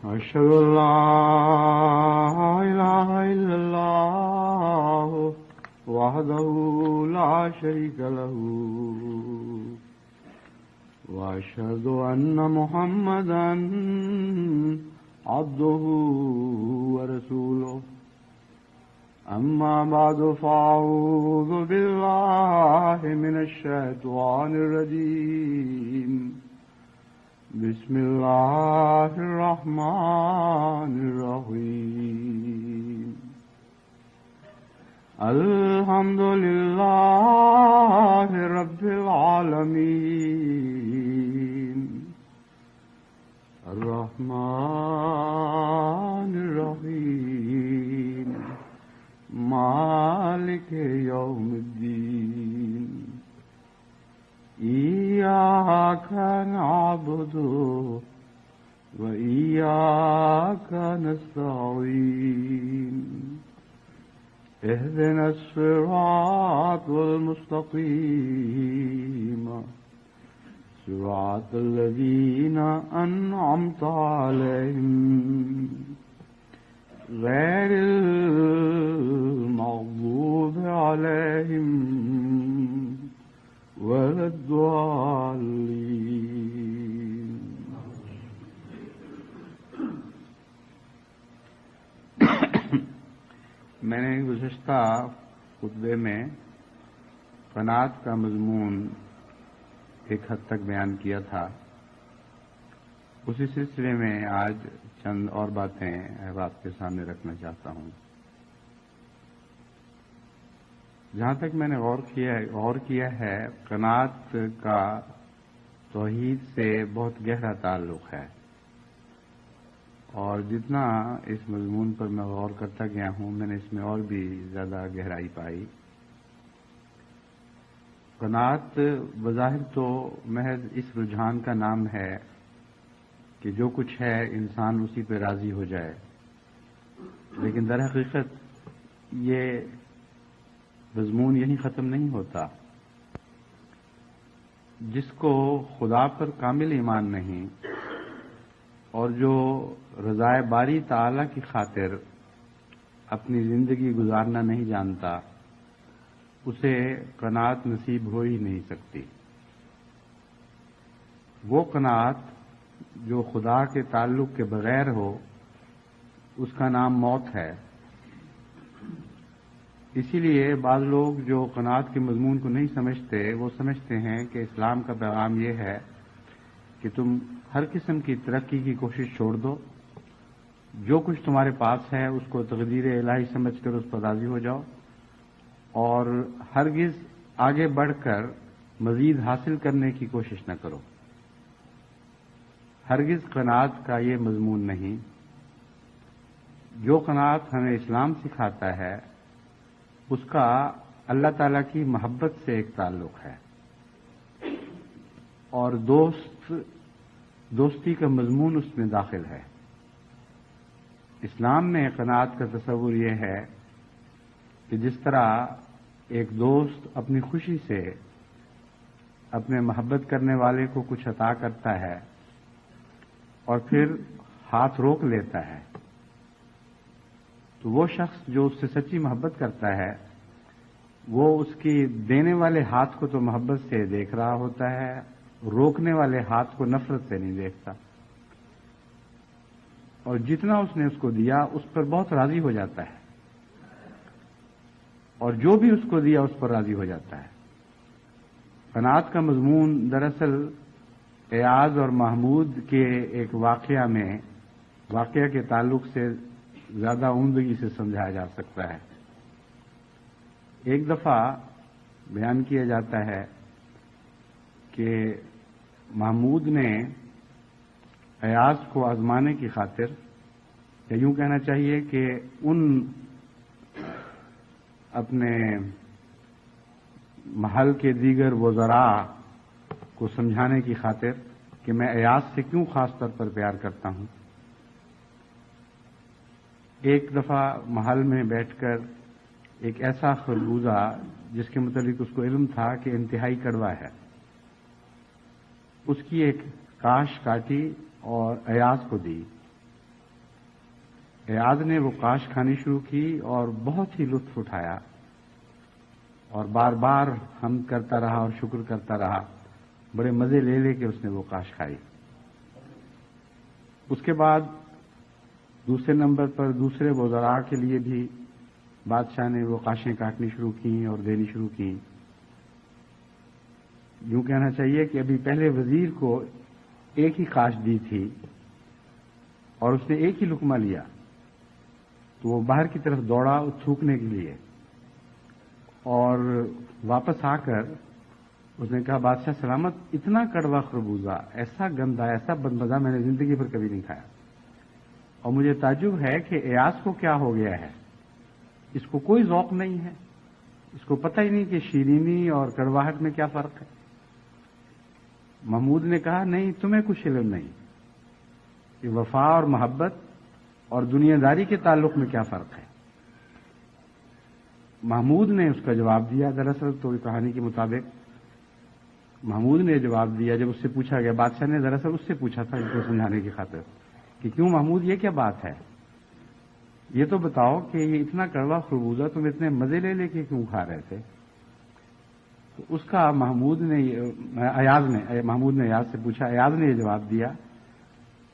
أشهد أن لا إله إلا الله وحده لا شريك له وأشهد أن محمدا عبده ورسوله أما بعد فأعوذ بالله من الشيطان الرجيم بسم الله الرحمن الرحيم الحمد لله رب العالمين الرحمن الرحيم مالك يوم الدين إياك نعبد وإياك نستعين اهدنا الصراط المستقيم صراط الذين أنعمت عليهم غير المغضوب عليهم ولا الضالين. میں نے گزشتہ خطبے میں قناعت کا مضمون ایک حد تک بیان کیا تھا. اسی سلسلے میں آج چند اور باتیں آپ کے سامنے رکھنا چاہتا ہوں. جہاں تک میں نے غور کیا ہے قناعت کا توحید سے بہت گہرا تعلق ہے، اور جتنا اس مضمون پر میں غور کرتا گیا ہوں میں نے اس میں اور بھی زیادہ گہرائی پائی. قناعت بظاہر تو محض اس رجحان کا نام ہے کہ جو کچھ ہے انسان اسی پہ راضی ہو جائے، لیکن در حقیقت یہ مضمون یہیں ختم نہیں ہوتا. جس کو خدا پر کامل ایمان نہیں اور جو رضائے باری تعالی کی خاطر اپنی زندگی گزارنا نہیں جانتا اسے قناعت نصیب ہو ہی نہیں سکتی. وہ قناعت جو خدا کے تعلق کے بغیر ہو اس کا نام موت ہے. اسی لیے بعض لوگ جو قناعت کے مضمون کو نہیں سمجھتے وہ سمجھتے ہیں کہ اسلام کا پیغام یہ ہے کہ تم ہر قسم کی ترقی کی کوشش چھوڑ دو، جو کچھ تمہارے پاس ہے اس کو تقدیر الہی سمجھ کر اس پر راضی ہو جاؤ، اور ہرگز آگے بڑھ کر مزید حاصل کرنے کی کوشش نہ کرو. ہرگز قناعت کا یہ مضمون نہیں. جو قناعت ہمیں اسلام سکھاتا ہے اس کا اللہ تعالیٰ کی محبت سے ایک تعلق ہے، اور دوستی کا مضمون اس میں داخل ہے. اسلام میں قناعت کا تصور یہ ہے کہ جس طرح ایک دوست اپنی خوشی سے اپنے محبت کرنے والے کو کچھ عطا کرتا ہے اور پھر ہاتھ روک لیتا ہے، تو وہ شخص جو اس سے سچی محبت کرتا ہے وہ اس کی دینے والے ہاتھ کو تو محبت سے دیکھ رہا ہوتا ہے، روکنے والے ہاتھ کو نفرت سے نہیں دیکھتا، اور جتنا اس نے اس کو دیا اس پر بہت راضی ہو جاتا ہے، اور جو بھی اس کو دیا اس پر راضی ہو جاتا ہے. قناعت کا مضمون دراصل ایاز اور محمود کے ایک واقعہ کے تعلق سے زیادہ عمدگی سے سمجھایا جا سکتا ہے. ایک دفعہ بیان کیا جاتا ہے کہ محمود نے ایاز کو آزمانے کی خاطر، یا یوں کہنا چاہیے کہ ان اپنے محل کے دیگر وزراء کو سمجھانے کی خاطر کہ میں ایاز سے کیوں خاص طور پر پیار کرتا ہوں، ایک دفعہ محل میں بیٹھ کر ایک ایسا خربوزہ جس کے متعلق اس کو علم تھا کہ انتہائی کڑوا ہے، اس کی ایک کاش کاٹی اور ایاز کو دی ایاز نے وہ کاش کھانی شروع کی اور بہت ہی لطف اٹھایا اور بار بار حمد کرتا رہا اور شکر کرتا رہا. بڑے مزے لے لے کے اس نے وہ کاش کھائی. اس کے بعد دوسرے نمبر پر دوسرے وزراء کے لیے بھی بادشاہ نے وہ کاشیں کاٹنی شروع کی اور دینی شروع کی. یوں کہنا چاہیے کہ ابھی پہلے وزیر کو ایک ہی کاش دی تھی اور اس نے ایک ہی لقمہ لیا تو وہ باہر کی طرف دوڑا تھوکنے کے لیے اور واپس آ کر اس نے کہا بادشاہ سلامت اتنا کڑوا خربوزہ ایسا گندا ایسا بدمزہ میں نے زندگی پر کبھی نہیں کھایا اور مجھے تعجب ہے کہ ایاز کو کیا ہو گیا ہے. اس کو کوئی ذوق نہیں ہے, اس کو پتہ ہی نہیں کہ شیرینی اور کڑواہٹ میں کیا فرق ہے. محمود نے کہا نہیں تمہیں کچھ علم نہیں کہ وفا اور محبت اور دنیا داری کے تعلق میں کیا فرق ہے. محمود نے اس کا جواب دیا. دراصل تو کہانی کے مطابق محمود نے جواب دیا جب اس سے پوچھا گیا. بادشاہ نے دراصل اس سے پوچھا تھا اس کو سمجھانے کی خاطر کہ کیوں محمود یہ کیا بات ہے, یہ تو بتاؤ کہ یہ اتنا کڑوا خربوزہ تم اتنے مزے لے لے کے کیوں کھا رہے تھے. تو اس کا محمود نے ایاز سے پوچھا. ایاز نے یہ جواب دیا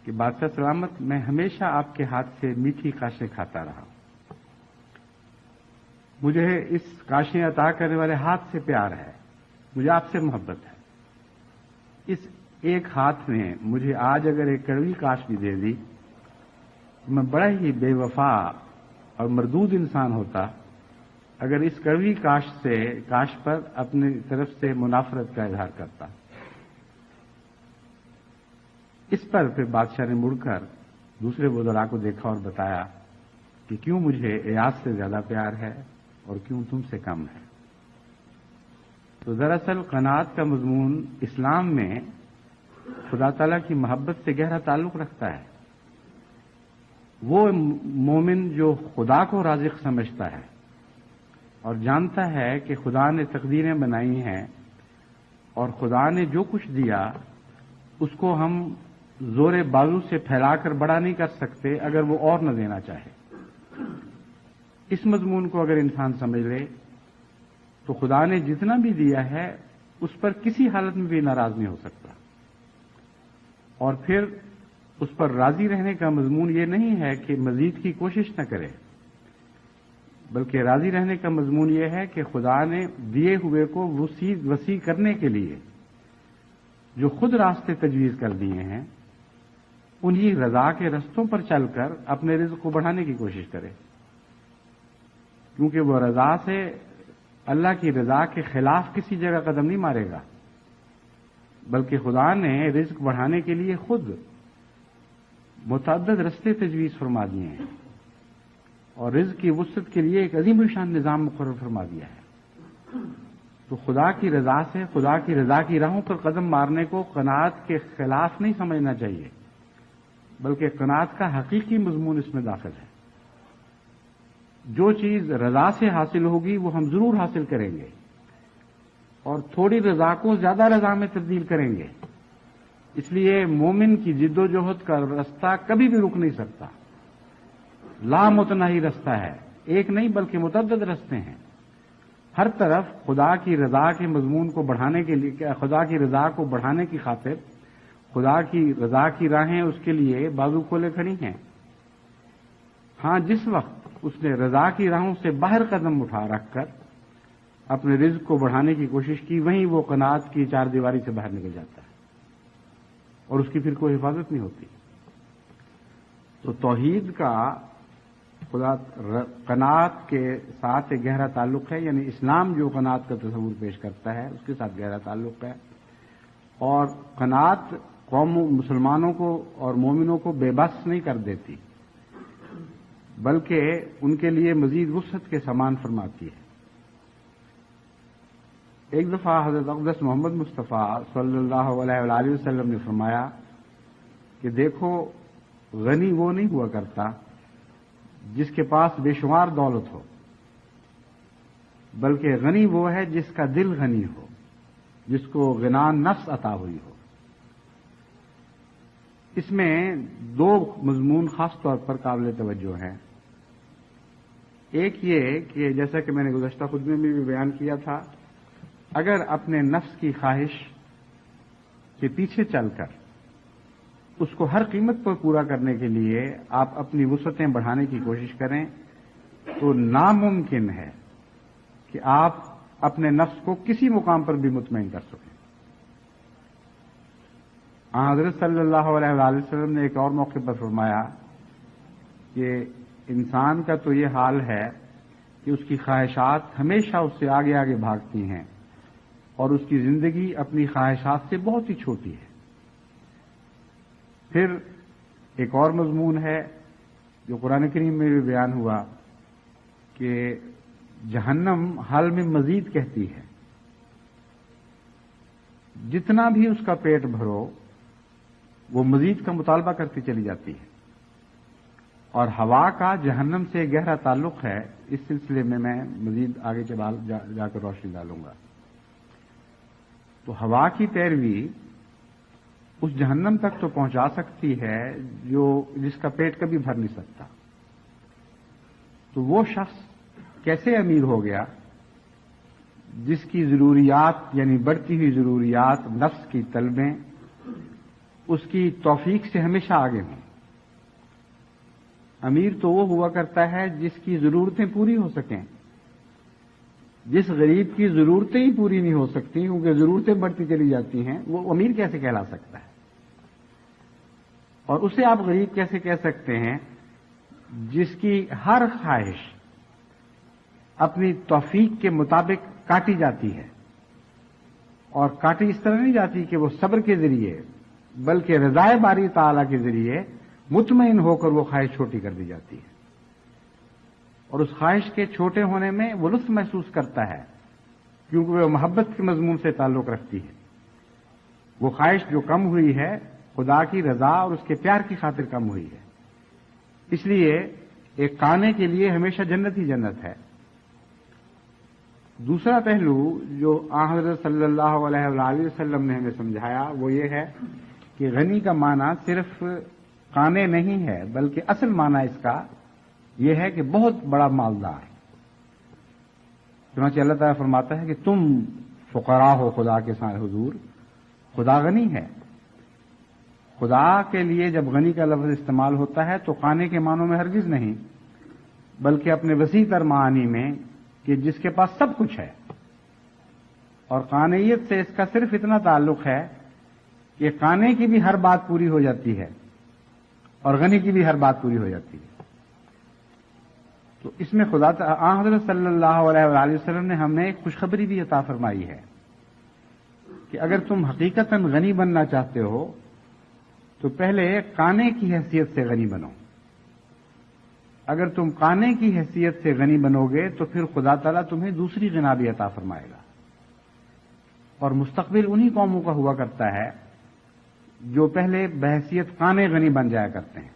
کہ بادشاہ سلامت میں ہمیشہ آپ کے ہاتھ سے میٹھی کاشیں کھاتا رہا. مجھے اس کاشیں عطا کرنے والے ہاتھ سے پیار ہے, مجھے آپ سے محبت ہے. اس ایک ہاتھ نے مجھے آج اگر ایک کڑوی کاش بھی دے دی تو میں بڑا ہی بے وفا اور مردود انسان ہوتا اگر اس کڑوی کاش پر اپنی طرف سے منافرت کا اظہار کرتا. اس پر پھر بادشاہ نے مڑ کر دوسرے وزراء کو دیکھا اور بتایا کہ کیوں مجھے ایاز سے زیادہ پیار ہے اور کیوں تم سے کم ہے. تو دراصل قناعت کا مضمون اسلام میں خدا تعالیٰ کی محبت سے گہرا تعلق رکھتا ہے. وہ مومن جو خدا کو رازق سمجھتا ہے اور جانتا ہے کہ خدا نے تقدیریں بنائی ہیں اور خدا نے جو کچھ دیا اس کو ہم زور بازو سے پھیلا کر بڑا نہیں کر سکتے اگر وہ اور نہ دینا چاہے. اس مضمون کو اگر انسان سمجھ لے تو خدا نے جتنا بھی دیا ہے اس پر کسی حالت میں بھی ناراض نہیں ہو سکتا. اور پھر اس پر راضی رہنے کا مضمون یہ نہیں ہے کہ مزید کی کوشش نہ کرے, بلکہ راضی رہنے کا مضمون یہ ہے کہ خدا نے دیے ہوئے کو وسیع کرنے کے لیے جو خود راستے تجویز کر دیے ہیں انہی رضا کے رستوں پر چل کر اپنے رزق کو بڑھانے کی کوشش کرے. کیونکہ وہ رضا سے اللہ کی رضا کے خلاف کسی جگہ قدم نہیں مارے گا, بلکہ خدا نے رزق بڑھانے کے لیے خود متعدد رستے تجویز فرما دیے ہیں اور رزق کی وسعت کے لیے ایک عظیم الشان نظام مقرر فرما دیا ہے. تو خدا کی رضا سے خدا کی رضا کی راہوں پر قدم مارنے کو قناعت کے خلاف نہیں سمجھنا چاہیے, بلکہ قناعت کا حقیقی مضمون اس میں داخل ہے. جو چیز رضا سے حاصل ہوگی وہ ہم ضرور حاصل کریں گے اور تھوڑی رضا کو زیادہ رضا میں تبدیل کریں گے. اس لیے مومن کی جد و جہد کا رستہ کبھی بھی رک نہیں سکتا, لامتناہی رستہ ہے, ایک نہیں بلکہ متعدد رستے ہیں. ہر طرف خدا کی رضا کے مضمون کو بڑھانے کے لیے, خدا کی رضا کو بڑھانے کی خاطر خدا کی رضا کی راہیں اس کے لیے بازو کھولے کھڑی ہیں. ہاں جس وقت اس نے رضا کی راہوں سے باہر قدم رکھ کر اپنے رزق کو بڑھانے کی کوشش کی, وہیں وہ قناعت کی چار دیواری سے باہر نکل جاتا ہے اور اس کی پھر کوئی حفاظت نہیں ہوتی. تو توحید کا خدا قناعت کے ساتھ ایک گہرا تعلق ہے, یعنی اسلام جو قناعت کا تصور پیش کرتا ہے اس کے ساتھ گہرا تعلق ہے. اور قناعت قوم مسلمانوں کو اور مومنوں کو بے بس نہیں کر دیتی, بلکہ ان کے لیے مزید وسعت کے سامان فرماتی ہے. ایک دفعہ حضرت اقدس محمد مصطفیٰ صلی اللہ علیہ وآلہ وسلم نے فرمایا کہ دیکھو غنی وہ نہیں ہوا کرتا جس کے پاس بے شمار دولت ہو, بلکہ غنی وہ ہے جس کا دل غنی ہو, جس کو غنا نفس عطا ہوئی ہو. اس میں دو مضمون خاص طور پر قابل توجہ ہیں۔ ایک یہ کہ جیسا کہ میں نے گزشتہ خطبے میں بھی بیان کیا تھا، اگر اپنے نفس کی خواہش کے پیچھے چل کر اس کو ہر قیمت پر پورا کرنے کے لیے آپ اپنی وسعتیں بڑھانے کی کوشش کریں تو ناممکن ہے کہ آپ اپنے نفس کو کسی مقام پر بھی مطمئن کر سکیں۔ حضرت صلی اللہ علیہ وآلہ وسلم نے ایک اور موقع پر فرمایا کہ انسان کا تو یہ حال ہے کہ اس کی خواہشات ہمیشہ اس سے آگے آگے بھاگتی ہیں اور اس کی زندگی اپنی خواہشات سے بہت ہی چھوٹی ہے۔ پھر ایک اور مضمون ہے جو قرآن کریم میں بھی بیان ہوا کہ جہنم حال میں مزید کہتی ہے، جتنا بھی اس کا پیٹ بھرو وہ مزید کا مطالبہ کرتی چلی جاتی ہے، اور ہوا کا جہنم سے گہرا تعلق ہے۔ اس سلسلے میں مزید آگے جا کر روشنی ڈالوں گا۔ تو ہوا کی پیروی اس جہنم تک تو پہنچا سکتی ہے جس کا پیٹ کبھی بھر نہیں سکتا۔ تو وہ شخص کیسے امیر ہو گیا جس کی ضروریات یعنی بڑھتی ہوئی ضروریات نفس کی طلبیں اس کی توفیق سے ہمیشہ آگے ہوں۔ امیر تو وہ ہوا کرتا ہے جس کی ضرورتیں پوری ہو سکیں۔ جس غریب کی ضرورتیں ہی پوری نہیں ہو سکتی کیونکہ ضرورتیں بڑھتی چلی جاتی ہیں، وہ امیر کیسے کہلا سکتا ہے؟ اور اسے آپ غریب کیسے کہہ سکتے ہیں جس کی ہر خواہش اپنی توفیق کے مطابق کاٹی جاتی ہے، اور کاٹی اس طرح نہیں جاتی کہ وہ صبر کے ذریعے بلکہ رضائے باری تعالی کے ذریعے مطمئن ہو کر وہ خواہش چھوٹی کر دی جاتی ہے، اور اس خواہش کے چھوٹے ہونے میں وہ لطف محسوس کرتا ہے کیونکہ وہ محبت کے مضمون سے تعلق رکھتی ہے۔ وہ خواہش جو کم ہوئی ہے خدا کی رضا اور اس کے پیار کی خاطر کم ہوئی ہے، اس لیے ایک کانے کے لیے ہمیشہ جنت ہی جنت ہے۔ دوسرا پہلو جو حضرت صلی اللہ علیہ وآلہ وسلم نے ہمیں سمجھایا وہ یہ ہے کہ غنی کا معنی صرف کانے نہیں ہے بلکہ اصل معنی اس کا یہ ہے کہ بہت بڑا مالدار۔ چنانچہ اللہ تعالیٰ فرماتا ہے کہ تم فقراء ہو خدا کے سامنے حضور، خدا غنی ہے۔ خدا کے لیے جب غنی کا لفظ استعمال ہوتا ہے تو کانے کے معنوں میں ہرگز نہیں بلکہ اپنے وسیع تر معانی میں کہ جس کے پاس سب کچھ ہے، اور قانعیت سے اس کا صرف اتنا تعلق ہے کہ کانے کی بھی ہر بات پوری ہو جاتی ہے اور غنی کی بھی ہر بات پوری ہو جاتی ہے۔ تو اس میں خدا حضرت صلی اللہ علیہ وآلہ وسلم نے ہمیں ایک خوشخبری بھی عطا فرمائی ہے کہ اگر تم حقیقتاً غنی بننا چاہتے ہو تو پہلے کانے کی حیثیت سے غنی بنو۔ اگر تم کانے کی حیثیت سے غنی بنو گے تو پھر خدا تعالیٰ تمہیں دوسری غنا بھی عطا فرمائے گا، اور مستقبل انہی قوموں کا ہوا کرتا ہے جو پہلے بحیثیت کانے غنی بن جایا کرتے ہیں،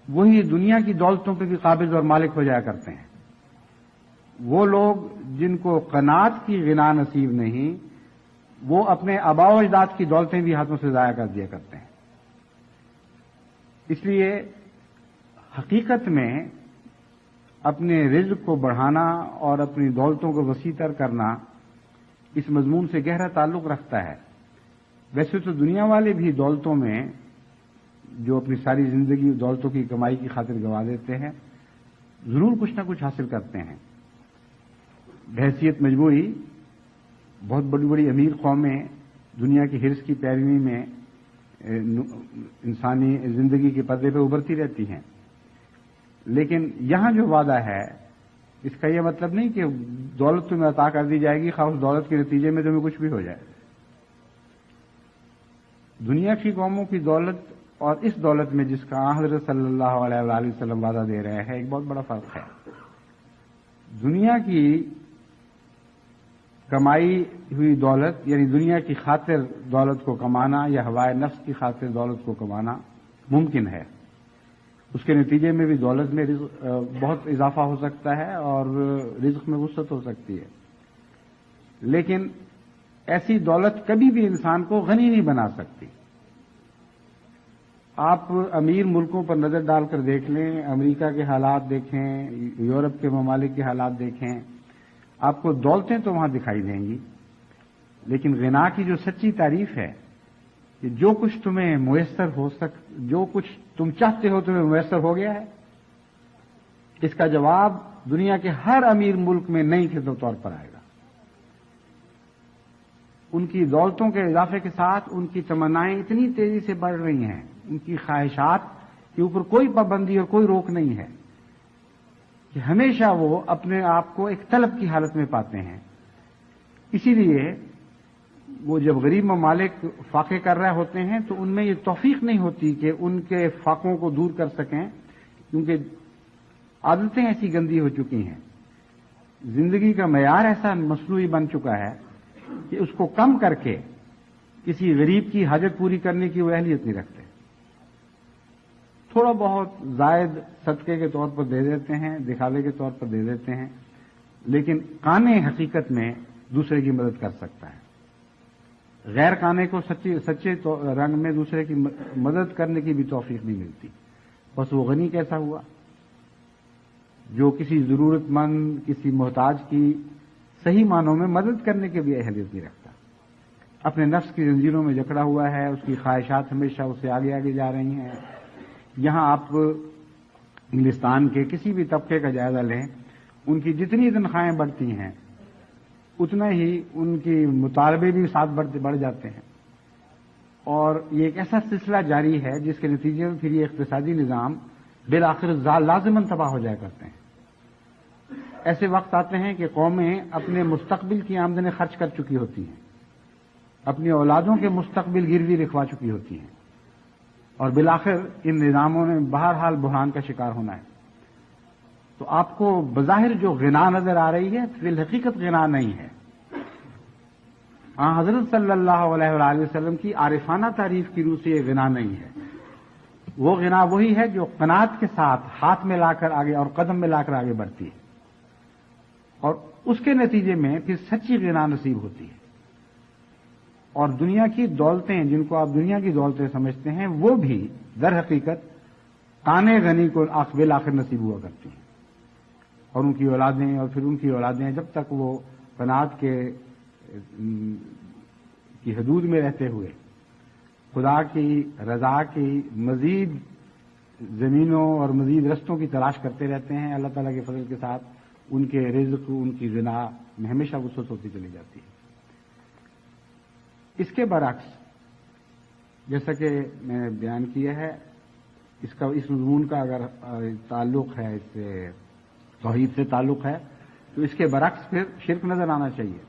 وہی دنیا کی دولتوں پہ بھی قابض اور مالک ہو جایا کرتے ہیں۔ وہ لوگ جن کو قناعت کی غنا نصیب نہیں وہ اپنے آباء و اجداد کی دولتیں بھی ہاتھوں سے ضائع کر دیا کرتے ہیں۔ اس لیے حقیقت میں اپنے رزق کو بڑھانا اور اپنی دولتوں کو وسیع تر کرنا اس مضمون سے گہرا تعلق رکھتا ہے۔ ویسے تو دنیا والے بھی دولتوں میں جو اپنی ساری زندگی دولتوں کی کمائی کی خاطر گنوا دیتے ہیں ضرور کچھ نہ کچھ حاصل کرتے ہیں۔ بحیثیت مجموعی بہت بڑی بڑی امیر قومیں دنیا کی حرص کی پیروی میں انسانی زندگی کے پردے پہ ابھرتی رہتی ہیں، لیکن یہاں جو وعدہ ہے اس کا یہ مطلب نہیں کہ دولت تمہیں عطا کر دی جائے گی خواہ اس دولت کے نتیجے میں تمہیں کچھ بھی ہو جائے۔ دنیا کی قوموں کی دولت اور اس دولت میں جس کا حضرت صلی اللہ علیہ وآلہ وسلم وعدہ دے رہے ہیں ایک بہت بڑا فرق ہے۔ دنیا کی کمائی ہوئی دولت یعنی دنیا کی خاطر دولت کو کمانا یا ہوائے نفس کی خاطر دولت کو کمانا ممکن ہے، اس کے نتیجے میں بھی دولت میں بہت اضافہ ہو سکتا ہے اور رزق میں وسعت ہو سکتی ہے، لیکن ایسی دولت کبھی بھی انسان کو غنی نہیں بنا سکتی۔ آپ امیر ملکوں پر نظر ڈال کر دیکھ لیں، امریکہ کے حالات دیکھیں، یورپ کے ممالک کے حالات دیکھیں، آپ کو دولتیں تو وہاں دکھائی دیں گی، لیکن غنا کی جو سچی تعریف ہے کہ جو کچھ تمہیں میسر جو کچھ تم چاہتے ہو تمہیں میسر ہو گیا ہے، اس کا جواب دنیا کے ہر امیر ملک میں نئی کے طور پر آئے گا۔ ان کی دولتوں کے اضافے کے ساتھ ان کی تمنائیں اتنی تیزی سے بڑھ رہی ہیں، ان کی خواہشات کے اوپر کوئی پابندی اور کوئی روک نہیں ہے کہ ہمیشہ وہ اپنے آپ کو ایک طلب کی حالت میں پاتے ہیں۔ اسی لیے وہ جب غریب ممالک فاقے کر رہے ہوتے ہیں تو ان میں یہ توفیق نہیں ہوتی کہ ان کے فاقوں کو دور کر سکیں، کیونکہ عادتیں ایسی گندی ہو چکی ہیں، زندگی کا معیار ایسا مصنوعی بن چکا ہے کہ اس کو کم کر کے کسی غریب کی حاجت پوری کرنے کی وہ اہلیت نہیں رکھتے۔ تھوڑا بہت زائد صدقے کے طور پر دے دیتے ہیں، دکھاوے کے طور پر دے دیتے ہیں، لیکن کانے حقیقت میں دوسرے کی مدد کر سکتا ہے۔ غیر کانے کو سچے رنگ میں دوسرے کی مدد کرنے کی بھی توفیق نہیں ملتی۔ بس وہ غنی کیسا ہوا جو کسی ضرورت مند، کسی محتاج کی صحیح معنوں میں مدد کرنے کے بھی اہلیت نہیں رکھتا، اپنے نفس کی زنجیروں میں جکڑا ہوا ہے، اس کی خواہشات ہمیشہ اس سے آگے آگے جا رہی ہیں۔ یہاں آپ انگلستان کے کسی بھی طبقے کا جائزہ لیں، ان کی جتنی تنخواہیں بڑھتی ہیں اتنا ہی ان کی مطالبے بھی ساتھ بڑھ جاتے ہیں، اور یہ ایک ایسا سلسلہ جاری ہے جس کے نتیجے میں پھر یہ اقتصادی نظام بالآخر لازماً تباہ ہو جایا کرتے ہیں۔ ایسے وقت آتے ہیں کہ قومیں اپنے مستقبل کی آمدنیں خرچ کر چکی ہوتی ہیں، اپنی اولادوں کے مستقبل گروی رکھوا چکی ہوتی ہیں، اور بالآخر ان نظاموں نے بہرحال بحران کا شکار ہونا ہے۔ تو آپ کو بظاہر جو غنا نظر آ رہی ہے فی الحقیقت غنا نہیں ہے۔ حضرت صلی اللہ علیہ وآلہ وسلم کی عارفانہ تعریف کی روح سے یہ غنا نہیں ہے۔ وہ غنا وہی ہے جو قناعت کے ساتھ ہاتھ میں لا کر آگے اور قدم میں لا کر آگے بڑھتی ہے، اور اس کے نتیجے میں پھر سچی غنا نصیب ہوتی ہے۔ اور دنیا کی دولتیں، جن کو آپ دنیا کی دولتیں سمجھتے ہیں، وہ بھی در حقیقت کانے غنی کو بالآخر نصیب ہوا کرتی ہیں، اور ان کی اولادیں اور پھر ان کی اولادیں جب تک وہ قناعت کی حدود میں رہتے ہوئے خدا کی رضا کی مزید زمینوں اور مزید رستوں کی تلاش کرتے رہتے ہیں، اللہ تعالیٰ کے فضل کے ساتھ ان کے رزق، ان کی غنا میں ہمیشہ وسعت ہوتی چلی جاتی ہے۔ اس کے برعکس جیسا کہ میں نے بیان کیا ہے، اس مضمون کا اگر تعلق ہے، اس سے توحید سے تعلق ہے، تو اس کے برعکس پھر شرک نظر آنا چاہیے۔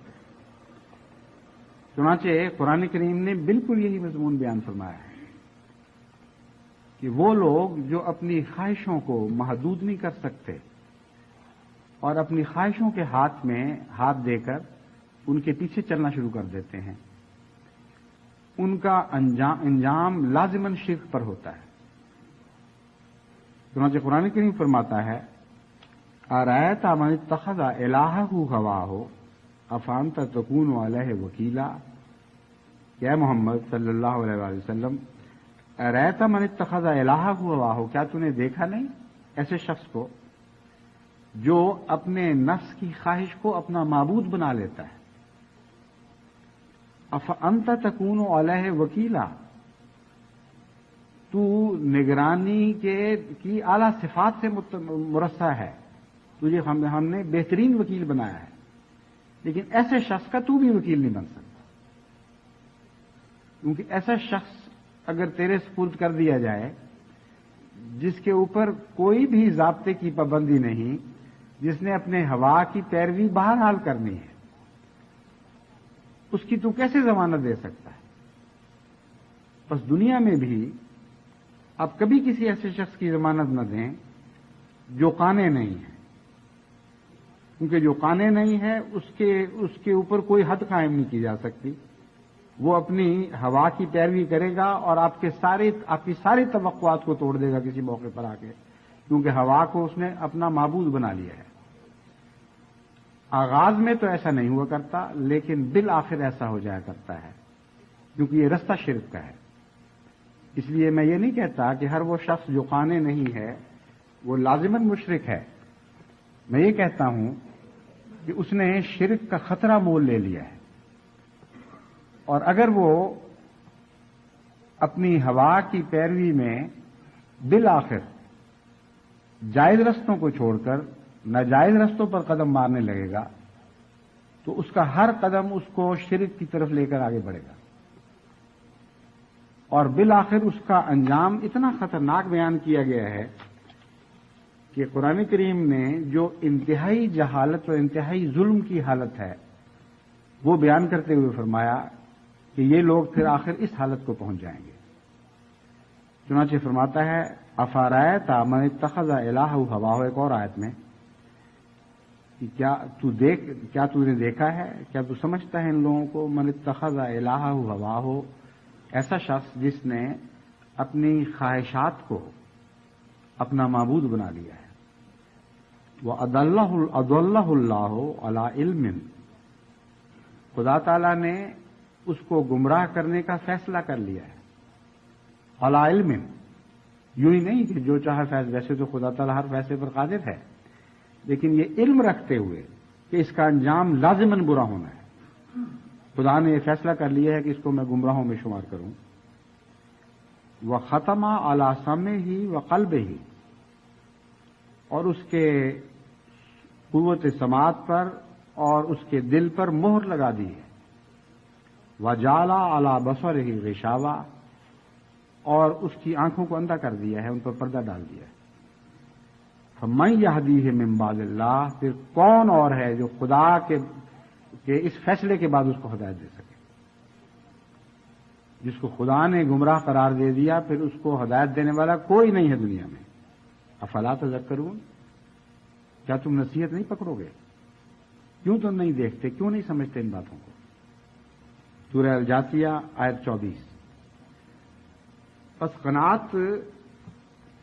چنانچہ قرآن کریم نے بالکل یہی مضمون بیان فرمایا ہے کہ وہ لوگ جو اپنی خواہشوں کو محدود نہیں کر سکتے اور اپنی خواہشوں کے ہاتھ میں ہاتھ دے کر ان کے پیچھے چلنا شروع کر دیتے ہیں، ان کا انجام لازماً شرک پر ہوتا ہے۔ چنانچہ قرآن کریم فرماتا ہے، أَرَأَيْتَ مَنِ اتَّخَذَ إِلَٰهَهُ هَوَاهُ أَفَأَنتَ تَكُونُ عَلَيْهِ وَكِيلًا۔ یا محمد صلی اللہ علیہ وآلہ وسلم، أَرَأَيْتَ مَنِ اتَّخَذَ إِلَٰهَهُ هَوَاهُ، کیا تو نے دیکھا نہیں ایسے شخص کو جو اپنے نفس کی خواہش کو اپنا معبود بنا لیتا ہے؟ أَفَأَنتَ تَكُونُ عَلَيْهِ وَكِيلًا، تو نگرانی کی اعلیٰ صفات سے مرصع ہے، تجھے ہم نے بہترین وکیل بنایا ہے، لیکن ایسے شخص کا تو بھی وکیل نہیں بن سکتا، کیونکہ ایسا شخص اگر تیرے سپرد کر دیا جائے جس کے اوپر کوئی بھی ضابطے کی پابندی نہیں، جس نے اپنے ہوا کی پیروی بہرحال کرنی ہے، اس کی تو کیسے ضمانت دے سکتا ہے؟ بس دنیا میں بھی آپ کبھی کسی ایسے شخص کی ضمانت نہ دیں جو قانے نہیں ہے، کیونکہ جو قانے نہیں ہے اس کے اوپر کوئی حد قائم نہیں کی جا سکتی۔ وہ اپنی ہوا کی پیروی کرے گا اور آپ کی ساری توقعات کو توڑ دے گا کسی موقع پر آ کے، کیونکہ ہوا کو اس نے اپنا معبود بنا لیا ہے۔ آغاز میں تو ایسا نہیں ہوا کرتا، لیکن بالآخر ایسا ہو جایا کرتا ہے، کیونکہ یہ رستہ شرک کا ہے۔ اس لیے میں یہ نہیں کہتا کہ ہر وہ شخص جو قانع نہیں ہے وہ لازماً مشرک ہے. میں یہ کہتا ہوں کہ اس نے شرک کا خطرہ مول لے لیا ہے، اور اگر وہ اپنی ہوا کی پیروی میں بالآخر جائز رستوں کو چھوڑ کر ناجائز رستوں پر قدم مارنے لگے گا تو اس کا ہر قدم اس کو شرک کی طرف لے کر آگے بڑھے گا، اور بالآخر اس کا انجام اتنا خطرناک بیان کیا گیا ہے کہ قرآن کریم نے جو انتہائی جہالت اور انتہائی ظلم کی حالت ہے وہ بیان کرتے ہوئے فرمایا کہ یہ لوگ پھر آخر اس حالت کو پہنچ جائیں گے. چنانچہ فرماتا ہے افرأیت من اتخذ الہہ ہواہ، ایک اور آیت میں، کہ کیا تو نے دیکھا ہے، کیا تو سمجھتا ہے ان لوگوں کو، من اتخذ الہہ ہواہ، ایسا شخص جس نے اپنی خواہشات کو اپنا معبود بنا لیا ہے. وَأَضَلَّهُ اللَّهُ عَلَىٰ عِلْمٍ، خدا تعالیٰ نے اس کو گمراہ کرنے کا فیصلہ کر لیا ہے. عَلَىٰ عِلْمٍ، یوں ہی نہیں کہ جو چاہے فیصلہ، ویسے تو خدا تعالیٰ ہر فیصلے پر قادر ہے، لیکن یہ علم رکھتے ہوئے کہ اس کا انجام لازماً برا ہونا ہے. خدا نے یہ فیصلہ کر لیا ہے کہ اس کو میں گمراہوں میں شمار کروں. وَخَتَمَ عَلَىٰ سَمْعِهِ وَقَلْبِهِ، اور اس کے قوت سماعت پر اور اس کے دل پر مہر لگا دی ہے. وَجَعَلَ عَلَىٰ بَصَرِهِ غِشَاوَةً، اور اس کی آنکھوں کو اندھا کر دیا ہے، ان پر پردہ ڈال دیا ہے. فَمَن يَهْدِيهِ مِن بَعْدِ اللَّهِ، پھر کون اور ہے جو خدا کے اس فیصلے کے بعد اس کو ہدایت دے سکے. جس کو خدا نے گمراہ قرار دے دیا پھر اس کو ہدایت دینے والا کوئی نہیں ہے دنیا میں. افلا تذکرون، کیا تم نصیحت نہیں پکڑو گے؟ کیوں تم نہیں دیکھتے، کیوں نہیں سمجھتے ان باتوں کو؟ سورہ الجاثیہ آیت 24. پس قناعت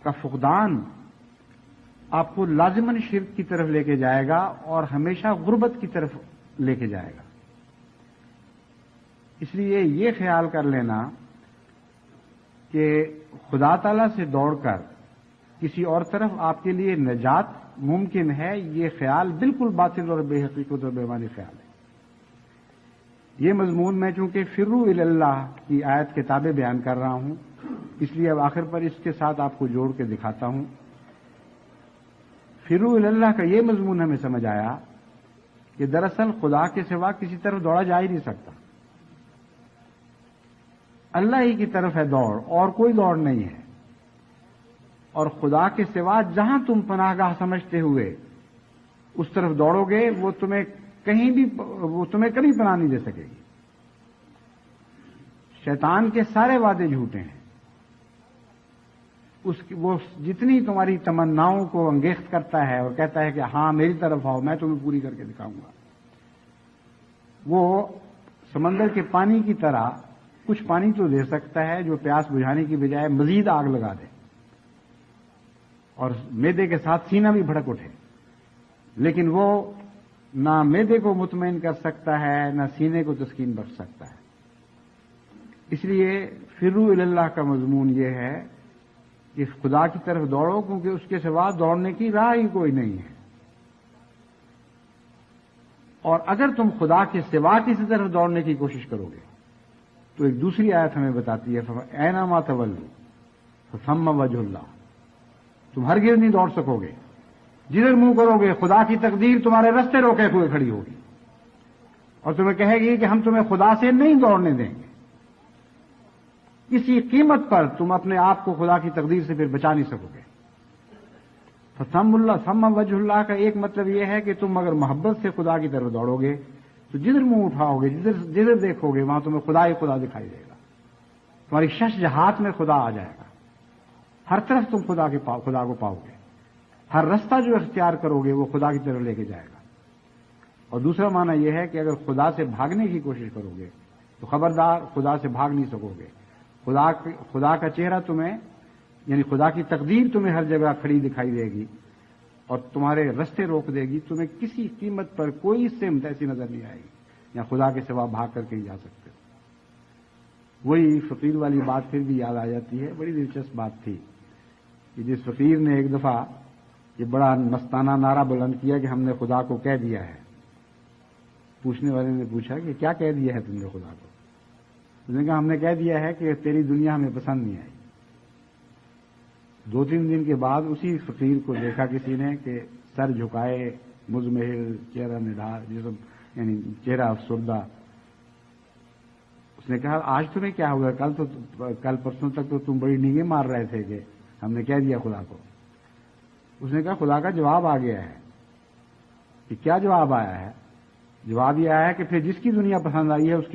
کا فقدان آپ کو لازماً شرک کی طرف لے کے جائے گا اور ہمیشہ غربت کی طرف لے کے جائے گا. اس لیے یہ خیال کر لینا کہ خدا تعالیٰ سے دوڑ کر کسی اور طرف آپ کے لیے نجات ممکن ہے، یہ خیال بالکل باطل اور بے حقیقت اور بے معنی خیال ہے. یہ مضمون میں چونکہ فروا الی اللہ کی آیت کتابیں بیان کر رہا ہوں، اس لیے اب آخر پر اس کے ساتھ آپ کو جوڑ کے دکھاتا ہوں. فروا الی اللہ کا یہ مضمون ہمیں سمجھ آیا کہ دراصل خدا کے سوا کسی طرف دوڑا جا ہی نہیں سکتا. اللہ ہی کی طرف ہے دوڑ، اور کوئی دوڑ نہیں ہے. اور خدا کے سوا جہاں تم پناہ گاہ سمجھتے ہوئے اس طرف دوڑو گے وہ تمہیں کبھی پناہ نہیں دے سکے گی. شیطان کے سارے وعدے جھوٹے ہیں. وہ جتنی تمہاری تمناؤں کو انگیخت کرتا ہے اور کہتا ہے کہ ہاں میری طرف آؤ، میں تمہیں پوری کر کے دکھاؤں گا، وہ سمندر کے پانی کی طرح کچھ پانی تو دے سکتا ہے جو پیاس بجھانے کی بجائے مزید آگ لگا دے اور معدے کے ساتھ سینہ بھی بھڑک اٹھے، لیکن وہ نہ معدے کو مطمئن کر سکتا ہے نہ سینے کو تسکین بخش سکتا ہے. اس لیے فروا الی اللہ کا مضمون یہ ہے کہ خدا کی طرف دوڑو، کیونکہ اس کے سوا دوڑنے کی راہ ہی کوئی نہیں ہے. اور اگر تم خدا کے سوا کسی طرف دوڑنے کی کوشش کرو گے تو ایک دوسری آیت ہمیں بتاتی ہے اینما تولوا فثم وجہ اللہ، تم ہرگز نہیں دوڑ سکو گے. جدھر منہ کرو گے خدا کی تقدیر تمہارے رستے روکے ہوئے کھڑی ہوگی اور تمہیں کہے گی کہ ہم تمہیں خدا سے نہیں دوڑنے دیں گے. کسی قیمت پر تم اپنے آپ کو خدا کی تقدیر سے پھر بچا نہیں سکو گے. ثم وجہ اللہ کا ایک مطلب یہ ہے کہ تم اگر محبت سے خدا کی طرف دوڑو گے تو جدھر منہ اٹھاؤ گے، جدھر دیکھو گے وہاں تمہیں خدا ہی خدا دکھائی دے گا. تمہاری شش جہات میں خدا آ جائے گا، ہر طرف تم خدا کو پاؤ گے. ہر رستہ جو اختیار کرو گے وہ خدا کی طرف لے کے جائے گا. اور دوسرا معنی یہ ہے کہ اگر خدا سے بھاگنے کی کوشش کرو گے تو خبردار خدا سے بھاگ نہیں سکو گے. خدا کا چہرہ تمہیں، یعنی خدا کی تقدیر تمہیں ہر جگہ کھڑی دکھائی دے گی اور تمہارے رستے روک دے گی. تمہیں کسی قیمت پر کوئی سمت ایسی نظر نہیں آئے گی یا خدا کے سوا بھاگ کر کے ہی جا سکتے ہو. وہی فقیر والی بات پھر بھی یاد آ جاتی ہے. بڑی دلچسپ بات تھی کہ جس فقیر نے ایک دفعہ یہ بڑا مستانہ نعرہ بلند کیا کہ ہم نے خدا کو کہہ دیا ہے. پوچھنے والے نے پوچھا کہ کیا کہہ دیا ہے تم نے خدا کو؟ اس نے کہا ہم نے کہہ دیا ہے کہ تیری دنیا ہمیں پسند نہیں آئی. 2-3 دن کے بعد اسی فقیر کو دیکھا کسی نے کہ سر جھکائے، مزمحل، چہرہ نڈھال، جسم یعنی چہرہ افسردہ. اس نے کہا آج تمہیں کیا ہوا؟ کل پرسوں تک تو تم بڑی نیگیں مار رہے تھے کہ ہم نے کہہ دیا خدا کو. اس نے کہا خدا کا جواب آ گیا ہے. کہ کیا جواب آیا ہے؟ جواب یہ آیا ہے کہ پھر جس کی دنیا پسند آئی ہے اس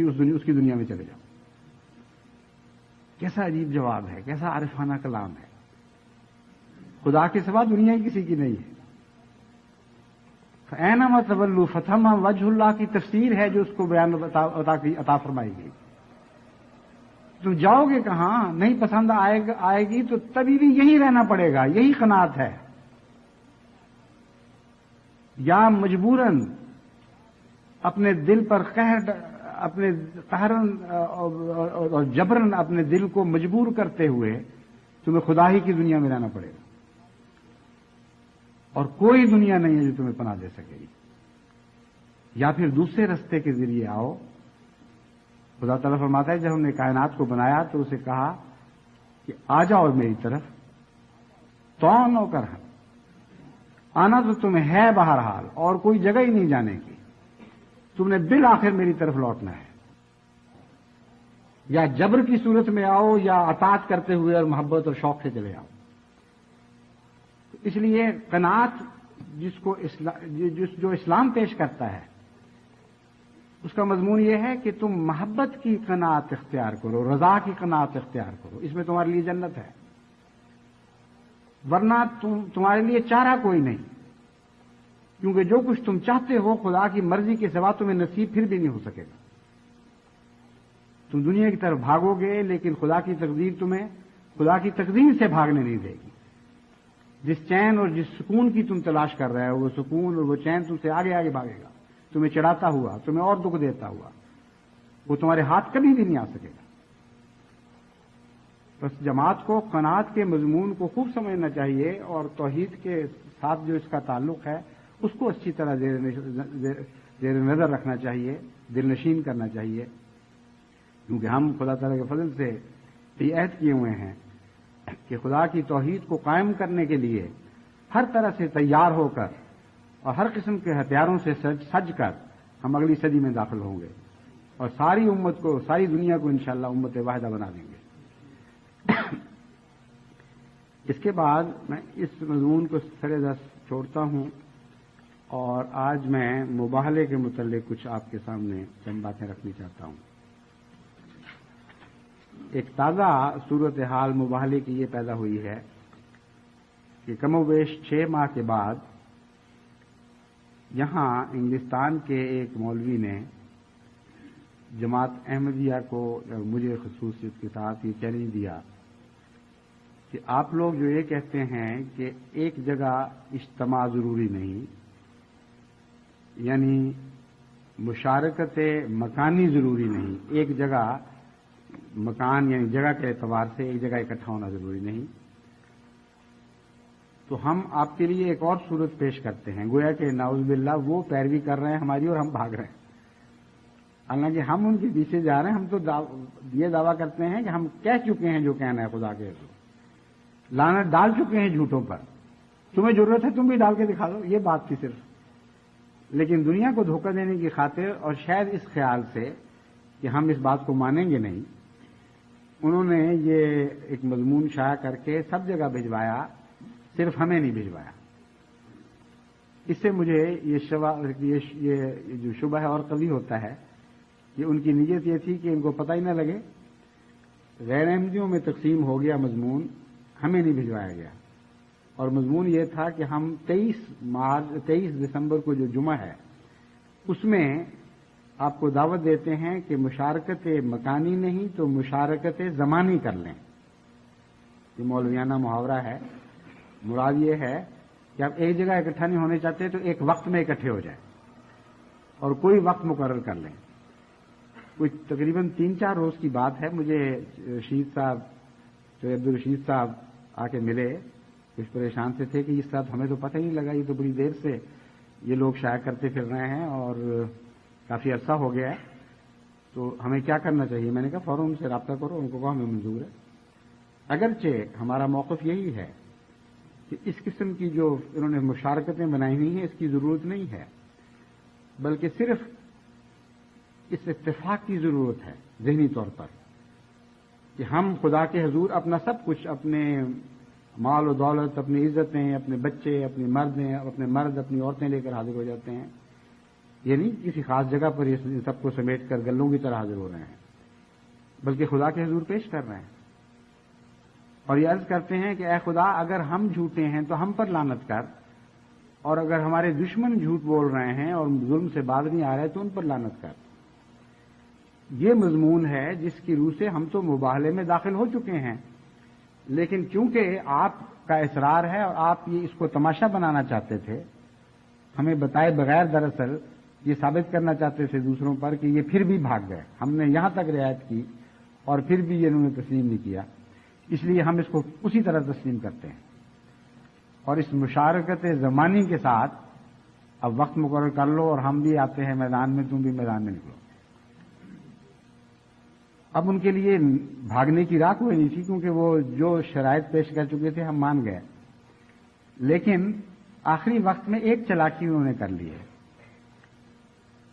کی دنیا میں چلے جاؤ. کیسا عجیب جواب ہے، کیسا عارفانہ کلام ہے. خدا کے سوا دنیا ہی کسی کی نہیں ہے. فَأَيْنَمَا تَوَلُّوا فَثَمَّ وَجْهُ اللَّهِ کی تفسیر ہے جو اس کو بیان عطا فرمائی گئی. تم جاؤ گے کہاں؟ نہیں پسند آئے گی تو تبھی بھی یہی رہنا پڑے گا. یہی قناعت ہے. یا مجبوراً اپنے دل پر قہرن اور جبرن اپنے دل کو مجبور کرتے ہوئے تمہیں خدا ہی کی دنیا میں رہنا پڑے گا. اور کوئی دنیا نہیں ہے جو تمہیں پناہ دے سکے گی. یا پھر دوسرے رستے کے ذریعے آؤ. خدا تعالیٰ فرماتا ہے جب ہم نے کائنات کو بنایا تو اسے کہا کہ آ جاؤ میری طرف، تو نو کر آنا تو تمہیں ہے بہرحال اور کوئی جگہ ہی نہیں جانے کی. تم نے بالآخر میری طرف لوٹنا ہے. یا جبر کی صورت میں آؤ یا اطاعت کرتے ہوئے اور محبت اور شوق سے چلے آؤ. اس لیے قناعت جو اسلام پیش کرتا ہے اس کا مضمون یہ ہے کہ تم محبت کی قناعت اختیار کرو، رضا کی قناعت اختیار کرو. اس میں تمہارے لیے جنت ہے. ورنہ تمہارے لیے چارہ کوئی نہیں، کیونکہ جو کچھ تم چاہتے ہو خدا کی مرضی کے سوا تمہیں نصیب پھر بھی نہیں ہو سکے گا. تم دنیا کی طرف بھاگو گے لیکن خدا کی تقدیر سے بھاگنے نہیں دے گی. جس چین اور جس سکون کی تم تلاش کر رہے ہو وہ سکون اور وہ چین تم سے آگے آگے بھاگے گا، تمہیں چڑھاتا ہوا، تمہیں اور دکھ دیتا ہوا. وہ تمہارے ہاتھ کبھی بھی نہیں آ سکے گا. بس جماعت کو قناعت کے مضمون کو خوب سمجھنا چاہیے اور توحید کے ساتھ جو اس کا تعلق ہے اس کو اچھی طرح زیر نظر رکھنا چاہیے، دل نشین کرنا چاہیے. کیونکہ ہم خدا تعالیٰ کے فضل سے یہ عہد کیے ہوئے ہیں کہ خدا کی توحید کو قائم کرنے کے لیے ہر طرح سے تیار ہو کر اور ہر قسم کے ہتھیاروں سے سج کر ہم اگلی صدی میں داخل ہوں گے اور ساری امت کو، ساری دنیا کو انشاءاللہ امت واحدہ بنا دیں گے. اس کے بعد میں اس مضمون کو سرِ دست چھوڑتا ہوں اور آج میں مباہلے کے متعلق کچھ آپ کے سامنے چند باتیں رکھنی چاہتا ہوں. ایک تازہ صورتحال مباہلے کی یہ پیدا ہوئی ہے کہ کم و بیش 6 ماہ کے بعد یہاں انگلستان کے ایک مولوی نے جماعت احمدیہ کو، مجھے خصوصیت کے ساتھ یہ چیلنج دیا کہ آپ لوگ جو یہ کہتے ہیں کہ ایک جگہ اجتماع ضروری نہیں، یعنی مشارکت مکانی ضروری نہیں، ایک جگہ مکان یعنی جگہ کے اعتبار سے ایک جگہ اکٹھا ہونا ضروری نہیں، تو ہم آپ کے لیے ایک اور صورت پیش کرتے ہیں. گویا کہ نعوذ باللہ وہ پیروی کر رہے ہیں ہماری اور ہم بھاگ رہے ہیں. حالانکہ ہم ان کے پیچھے جا رہے ہیں. ہم تو یہ دعویٰ کرتے ہیں کہ ہم کہہ چکے ہیں جو کہنا ہے خدا کے حضور، لعنت ڈال چکے ہیں جھوٹوں پر. تمہیں ضرورت ہے تم بھی ڈال کے دکھا دو، یہ بات تھی صرف. لیکن دنیا کو دھوکہ دینے کی خاطر اور شاید اس خیال سے کہ ہم اس بات کو مانیں گے نہیں، انہوں نے یہ ایک مضمون شائع کر کے سب جگہ بھجوایا، صرف ہمیں نہیں بھجوایا. اس سے مجھے یہ جو شبہ ہے اور قوی ہوتا ہے کہ ان کی نیت یہ تھی کہ ان کو پتہ ہی نہ لگے، غیر احمدیوں میں تقسیم ہو گیا مضمون، ہمیں نہیں بھجوایا گیا. اور مضمون یہ تھا کہ ہم 23 دسمبر کو جو جمعہ ہے اس میں آپ کو دعوت دیتے ہیں کہ مشارکت مکانی نہیں تو مشارکت زمانی کر لیں. یہ مولویانہ محاورہ ہے. مراد یہ ہے کہ آپ ایک جگہ اکٹھا نہیں ہونے چاہتے تو ایک وقت میں اکٹھے ہو جائیں اور کوئی وقت مقرر کر لیں. کوئی تقریباً 3-4 روز کی بات ہے، مجھے رشید صاحب سید عبدالرشید صاحب آ کے ملے، کچھ پریشان سے تھے کہ اس طرح ہمیں تو پتہ ہی نہیں لگا، یہ تو بڑی دیر سے یہ لوگ شائع کرتے پھر رہے ہیں اور کافی عرصہ ہو گیا ہے، تو ہمیں کیا کرنا چاہیے؟ میں نے کہا فوراً ان سے رابطہ کرو، ان کو کہا ہمیں منظور ہے۔ اگرچہ ہمارا موقف یہی ہے کہ اس قسم کی جو انہوں نے مشارکتیں بنائی ہوئی ہیں اس کی ضرورت نہیں ہے، بلکہ صرف اس اتفاق کی ضرورت ہے ذہنی طور پر کہ ہم خدا کے حضور اپنا سب کچھ، اپنے مال و دولت، اپنی عزتیں، اپنے بچے، اپنے مرد اپنی عورتیں لے کر حاضر ہو جاتے ہیں، یہ نہیں کسی خاص جگہ پر یہ سب کو سمیٹ کر گلوں کی طرح حاضر ہو رہے ہیں، بلکہ خدا کے حضور پیش کر رہے ہیں اور یہ عرض کرتے ہیں کہ اے خدا اگر ہم جھوٹے ہیں تو ہم پر لعنت کر، اور اگر ہمارے دشمن جھوٹ بول رہے ہیں اور ظلم سے باز نہیں آ رہے تو ان پر لعنت کر۔ یہ مضمون ہے جس کی روح سے ہم تو مباہلے میں داخل ہو چکے ہیں، لیکن چونکہ آپ کا اصرار ہے اور آپ یہ اس کو تماشا بنانا چاہتے تھے، ہمیں بتائے بغیر دراصل یہ ثابت کرنا چاہتے تھے دوسروں پر کہ یہ پھر بھی بھاگ گئے، ہم نے یہاں تک رعایت کی اور پھر بھی یہ انہوں نے تسلیم نہیں کیا، اس لیے ہم اس کو اسی طرح تسلیم کرتے ہیں اور اس مشارکت زمانی کے ساتھ اب وقت مقرر کر لو اور ہم بھی آتے ہیں میدان میں، تم بھی میدان میں نکلو۔ اب ان کے لیے بھاگنے کی راہ کوئی نہیں تھی کیونکہ وہ جو شرائط پیش کر چکے تھے ہم مان گئے، لیکن آخری وقت میں ایک چالاکی انہوں نے کر لی ہے۔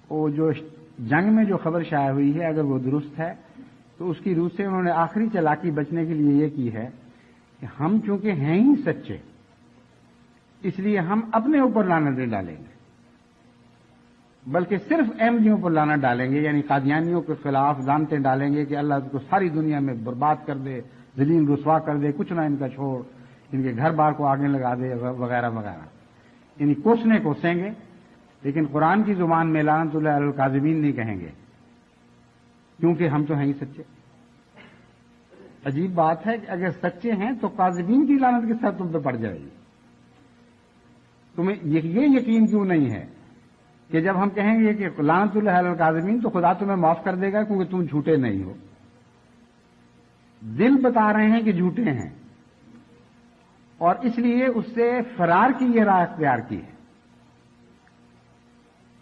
وہ جو جنگ میں جو خبر شائع ہوئی ہے اگر وہ درست ہے تو اس کی روح سے انہوں نے آخری چالاکی بچنے کے لیے یہ کی ہے کہ ہم چونکہ ہیں ہی سچے اس لیے ہم اپنے اوپر لعنتیں ڈالیں گے، بلکہ صرف احمدیوں پر لعنت ڈالیں گے، یعنی قادیانیوں کے خلاف لعنتیں ڈالیں گے کہ اللہ اس کو ساری دنیا میں برباد کر دے، ذلیل رسوا کر دے، کچھ نہ ان کا چھوڑ، ان کے گھر بار کو آگے لگا دے وغیرہ وغیرہ، یعنی کوسیں گے، لیکن قرآن کی زبان میں لعنت اللہ علی الکاذبین نہیں کہیں گے کیونکہ ہم تو ہیں ہی سچے۔ عجیب بات ہے کہ اگر سچے ہیں تو کاذبین کی لعنت کس طرح تم پہ پڑ جائے گی؟ تمہیں یہ یقین کیوں نہیں ہے کہ جب ہم کہیں گے کہ لعنت اللہ علی الکاذبین تو خدا تمہیں معاف کر دے گا کیونکہ تم جھوٹے نہیں ہو؟ دل بتا رہے ہیں کہ جھوٹے ہیں اور اس لیے اس سے فرار کی یہ راہ اختیار کی ہے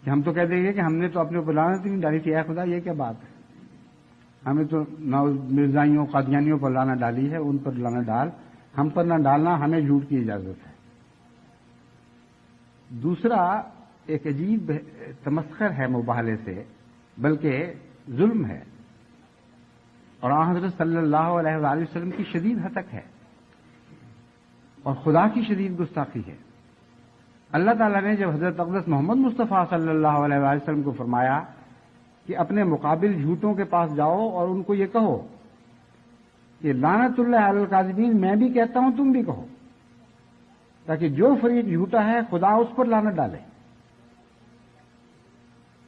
کہ ہم تو کہہ دیں گے کہ ہم نے تو اپنے اوپر لعنت نہیں ڈالی تھی، اے خدا یہ کیا بات ہے، ہمیں تو مرزائیوں قادیانیوں پر لعنت ڈالی ہے، ان پر لعنت ڈال، ہم پر نہ ڈالنا، ہمیں جھوٹ کی اجازت ہے۔ دوسرا ایک عجیب تمسخر ہے مباہلے سے، بلکہ ظلم ہے، اور حضرت صلی اللہ علیہ وآلہ وسلم کی شدید ہتک ہے اور خدا کی شدید گستاخی ہے۔ اللہ تعالیٰ نے جب حضرت اقدس محمد مصطفیٰ صلی اللہ علیہ وآلہ وسلم کو فرمایا کہ اپنے مقابل جھوٹوں کے پاس جاؤ اور ان کو یہ کہو کہ لعنت اللہ علی الکاذبین میں بھی کہتا ہوں تم بھی کہو، تاکہ جو فریق جھوٹا ہے خدا اس پر لعنت ڈالے۔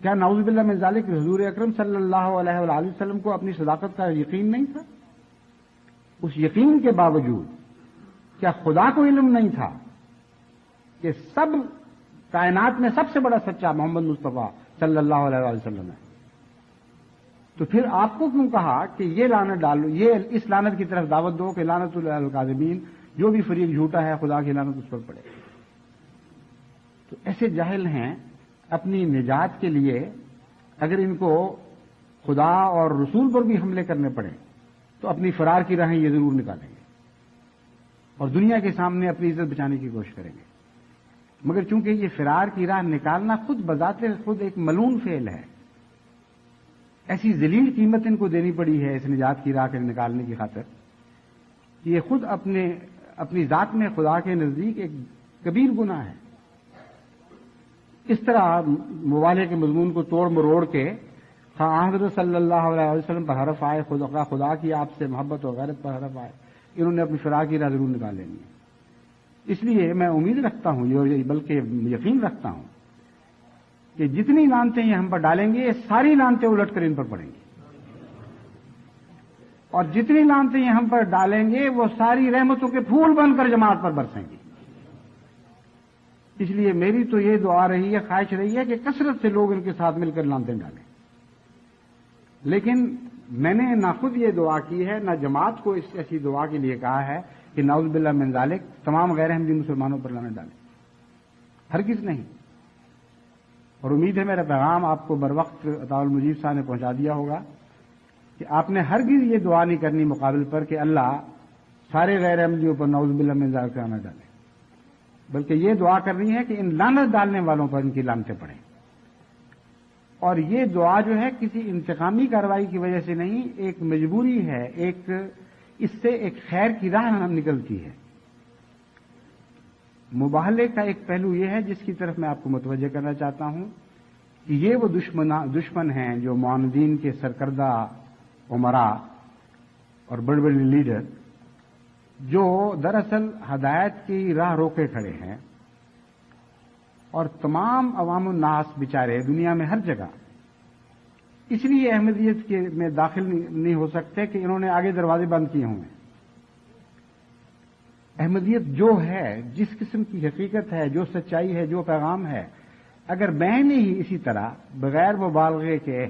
کیا نعوذ باللہ من ذالک حضور اکرم صلی اللہ علیہ وآلہ وسلم کو اپنی صداقت کا یقین نہیں تھا؟ اس یقین کے باوجود کیا خدا کو علم نہیں تھا کہ سب کائنات میں سب سے بڑا سچا محمد مصطفیٰ صلی اللہ علیہ وآلہ وسلم ہے؟ تو پھر آپ کو کیوں کہا کہ یہ لعنت ڈالو، یہ اس لعنت کی طرف دعوت دو کہ لعنت اللہ علی الکاذبین، جو بھی فریق جھوٹا ہے خدا کی لعنت اس پر پڑے؟ تو ایسے جاہل ہیں، اپنی نجات کے لیے اگر ان کو خدا اور رسول پر بھی حملے کرنے پڑیں تو اپنی فرار کی راہیں یہ ضرور نکالیں گے اور دنیا کے سامنے اپنی عزت بچانے کی کوشش کریں گے، مگر چونکہ یہ فرار کی راہ نکالنا خود بذات خود ایک ملعون فعل ہے، ایسی ذلیل قیمت ان کو دینی پڑی ہے اس نجات کی راہ کے نکالنے کی خاطر، یہ خود اپنی ذات میں خدا کے نزدیک ایک کبیر گناہ ہے۔ اس طرح مبالغے کے مضمون کو توڑ مروڑ کے حضرت صلی اللہ علیہ وسلم پر حرف آئے، خدا کی آپ سے محبت و غیرت پر حرف آئے، انہوں نے اپنی فرار کی راہ ضرور نکال لینی ہے۔ اس لیے میں امید رکھتا ہوں، بلکہ یقین رکھتا ہوں کہ جتنی لعنتیں یہ ہم پر ڈالیں گے یہ ساری لعنتیں الٹ کر ان پر پڑیں گی، اور جتنی لعنتیں یہ ہم پر ڈالیں گے وہ ساری رحمتوں کے پھول بن کر جماعت پر برسیں گی۔ اس لیے میری تو یہ دعا رہی ہے، خواہش رہی ہے کہ کثرت سے لوگ ان کے ساتھ مل کر لعنتیں ڈالیں، لیکن میں نے نہ خود یہ دعا کی ہے نہ جماعت کو اس ایسی دعا کے لیے کہا ہے کہ نعوذ باللہ من ذالک تمام غیر احمدی مسلمانوں پر لعنت ڈالیں، ہرگز نہیں۔ اور امید ہے میرا پیغام آپ کو بر وقت عطاء المجیب صاحب نے پہنچا دیا ہوگا کہ آپ نے ہرگز یہ دعا نہیں کرنی مقابل پر کہ اللہ سارے غیر احمدیوں پر نعوذ باللہ من ذالک لعنت ڈالے، بلکہ یہ دعا کرنی ہے کہ ان لعنت ڈالنے والوں پر ان کی لعنتیں پڑیں۔ اور یہ دعا جو ہے کسی انتقامی کارروائی کی وجہ سے نہیں، ایک مجبوری ہے، اس سے ایک خیر کی راہ نکلتی ہے۔ مباہلے کا ایک پہلو یہ ہے جس کی طرف میں آپ کو متوجہ کرنا چاہتا ہوں کہ یہ وہ دشمن ہیں جو معاندین کے سرکردہ عمراء اور بڑے بڑے لیڈر جو دراصل ہدایت کی راہ روکے کھڑے ہیں، اور تمام عوام الناس بیچارے دنیا میں ہر جگہ اس لیے احمدیت کے میں داخل نہیں ہو سکتے کہ انہوں نے آگے دروازے بند کیے ہوئے ہیں۔ احمدیت جو ہے، جس قسم کی حقیقت ہے، جو سچائی ہے، جو پیغام ہے، اگر میں نے ہی اسی طرح بغیر مبالغے کے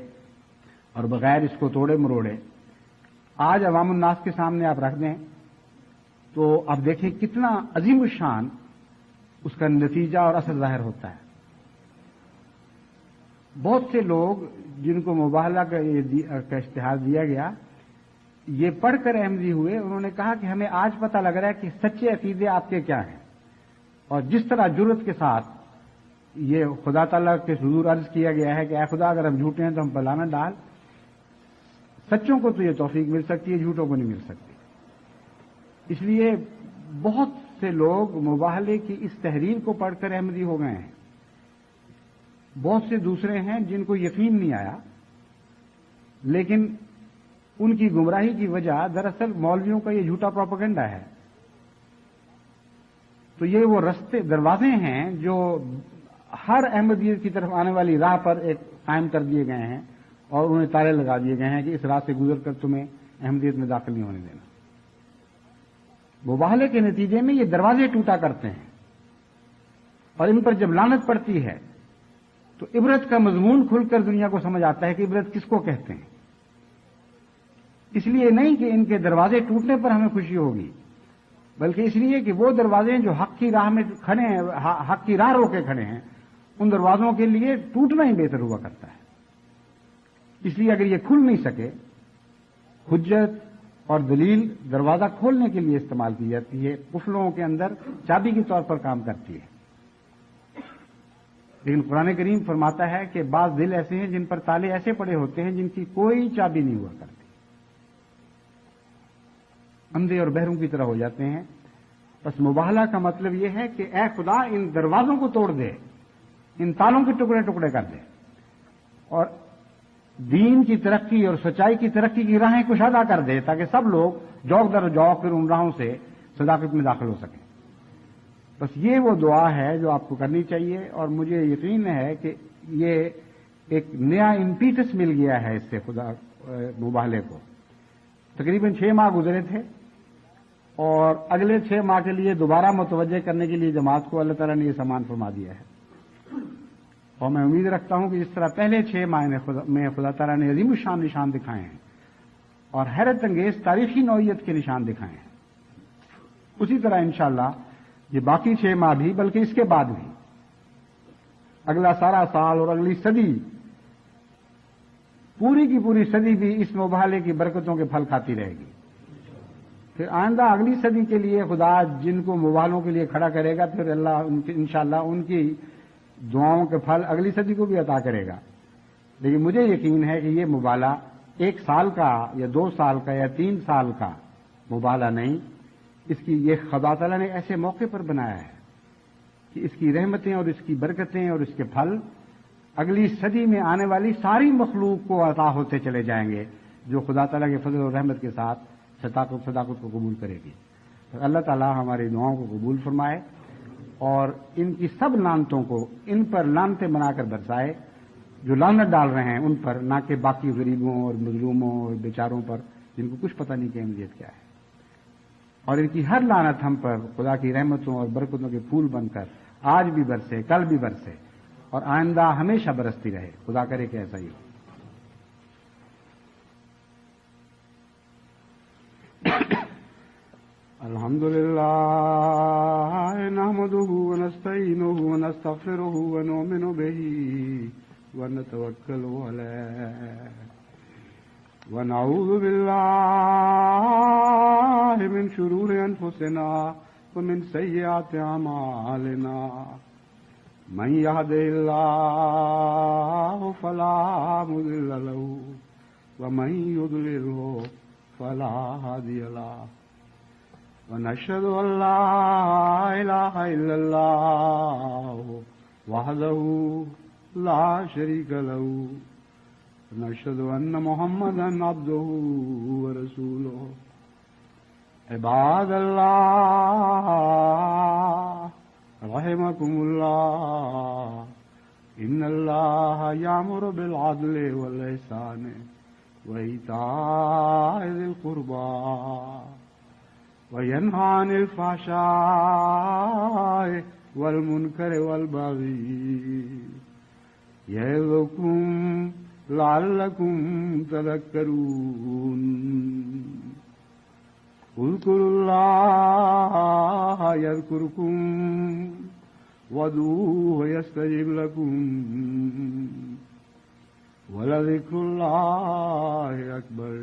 اور بغیر اس کو توڑے مروڑے آج عوام الناس کے سامنے آپ رکھ دیں تو آپ دیکھیں کتنا عظیم الشان اس کا نتیجہ اور اثر ظاہر ہوتا ہے۔ بہت سے لوگ جن کو مباہلہ کا اشتہار دیا گیا، یہ پڑھ کر احمدی ہوئے، انہوں نے کہا کہ ہمیں آج پتہ لگ رہا ہے کہ سچے عقیدے آپ کے کیا ہیں، اور جس طرح جرأت کے ساتھ یہ خدا تعالیٰ کے حضور عرض کیا گیا ہے کہ اے خدا اگر ہم جھوٹے ہیں تو ہم پر لعنت ڈال، سچوں کو تو یہ توفیق مل سکتی ہے، جھوٹوں کو نہیں مل سکتی۔ اس لیے بہت سے لوگ مباہلے کی اس تحریر کو پڑھ کر احمدی ہو گئے ہیں، بہت سے دوسرے ہیں جن کو یقین نہیں آیا، لیکن ان کی گمراہی کی وجہ دراصل مولویوں کا یہ جھوٹا پروپیگنڈا ہے۔ تو یہ وہ رستے دروازے ہیں جو ہر احمدیت کی طرف آنے والی راہ پر ایک قائم کر دیے گئے ہیں، اور انہیں تالے لگا دیے گئے ہیں کہ اس راہ سے گزر کر تمہیں احمدیت میں داخل نہیں ہونے دینا۔ مباہلے کے نتیجے میں یہ دروازے ٹوٹا کرتے ہیں، اور ان پر جب لعنت پڑتی ہے تو عبرت کا مضمون کھل کر دنیا کو سمجھ آتا ہے کہ عبرت کس کو کہتے ہیں۔ اس لیے نہیں کہ ان کے دروازے ٹوٹنے پر ہمیں خوشی ہوگی، بلکہ اس لیے کہ وہ دروازے جو حق کی راہ میں کھڑے ہیں، حق کی راہ روکے کھڑے ہیں، ان دروازوں کے لیے ٹوٹنا ہی بہتر ہوا کرتا ہے۔ اس لیے اگر یہ کھل نہیں سکے، حجت اور دلیل دروازہ کھولنے کے لیے استعمال کی جاتی ہے، قفلوں کے اندر چابی کے طور پر کام کرتی ہے۔ لیکن قرآن کریم فرماتا ہے کہ بعض دل ایسے ہیں جن پر تالے ایسے پڑے ہوتے ہیں جن کی کوئی چابی نہیں ہوا کرتی، اندھے اور بہروں کی طرح ہو جاتے ہیں۔ بس مباہلہ کا مطلب یہ ہے کہ اے خدا ان دروازوں کو توڑ دے، ان تالوں کے ٹکڑے ٹکڑے کر دے، اور دین کی ترقی اور سچائی کی ترقی کی راہیں کشادہ کر دے، تاکہ سب لوگ جوق در جوق پھر ان راہوں سے صداقت میں داخل ہو سکیں۔ بس یہ وہ دعا ہے جو آپ کو کرنی چاہیے، اور مجھے یقین ہے کہ یہ ایک نیا امپیٹس مل گیا ہے اس سے خدا مباہلے کو۔ تقریباً 6 ماہ گزرے تھے، اور اگلے 6 ماہ کے لیے دوبارہ متوجہ کرنے کے لیے جماعت کو اللہ تعالیٰ نے یہ سامان فرما دیا ہے، اور میں امید رکھتا ہوں کہ جس طرح پہلے 6 ماہ میں خدا تعالیٰ نے عظیم الشان نشان دکھائے ہیں اور حیرت انگیز تاریخی نوعیت کے نشان دکھائے ہیں، اسی طرح انشاءاللہ یہ باقی 6 ماہ بھی، بلکہ اس کے بعد بھی اگلا سارا سال اور اگلی صدی، پوری کی پوری صدی بھی اس مباہلے کی برکتوں کے پھل کھاتی رہے گی۔ پھر آئندہ اگلی صدی کے لیے خدا جن کو مباہلوں کے لیے کھڑا کرے گا، پھر اللہ انشاءاللہ ان کی دعاؤں کے پھل اگلی صدی کو بھی عطا کرے گا۔ لیکن مجھے یقین ہے کہ یہ مباہلہ 1 سال کا یا 2 سال کا یا 3 سال کا مباہلہ نہیں، اس کی یہ خدا تعالیٰ نے ایسے موقع پر بنایا ہے کہ اس کی رحمتیں اور اس کی برکتیں اور اس کے پھل اگلی صدی میں آنے والی ساری مخلوق کو عطا ہوتے چلے جائیں گے، جو خدا تعالیٰ کے فضل اور رحمت کے ساتھ صداقت کو قبول کرے گی۔ تو اللہ تعالیٰ ہماری دعاؤں کو قبول فرمائے، اور ان کی سب لعنتوں کو ان پر لعنتیں بنا کر برسائے جو لعنت ڈال رہے ہیں ان پر، نہ کہ باقی غریبوں اور مظلوموں اور بیچاروں پر جن کو کچھ پتہ نہیں کہ اہمیت کیا ہے۔ اور ان کی ہر لعنت ہم پر خدا کی رحمتوں اور برکتوں کے پھول بن کر آج بھی برسے، کل بھی برسے، اور آئندہ ہمیشہ برستی رہے۔ خدا کرے کہ ایسا ہی ہو۔ الحمد لله نحمده ونستعينه ونستغفره ونؤمن به ونتوكل عليه ونعوذ بالله من شرور أنفسنا ومن سيئات أعمالنا من يهده الله فلا مضل له ومن يضلله فلا هادي له ونشهد أن لا إله إلا الله وحده لا شريك له ونشهد أن محمدا عبده ورسوله عباد الله رحمكم الله إن الله يأمر بالعدل والإحسان وإيتاء ذي القربى وينهى عن الفحشاء والمنكر والبغي يعظكم لعلكم تذكرون اذكروا الله يذكركم وادعوه يستجب لكم ولذكر الله أكبر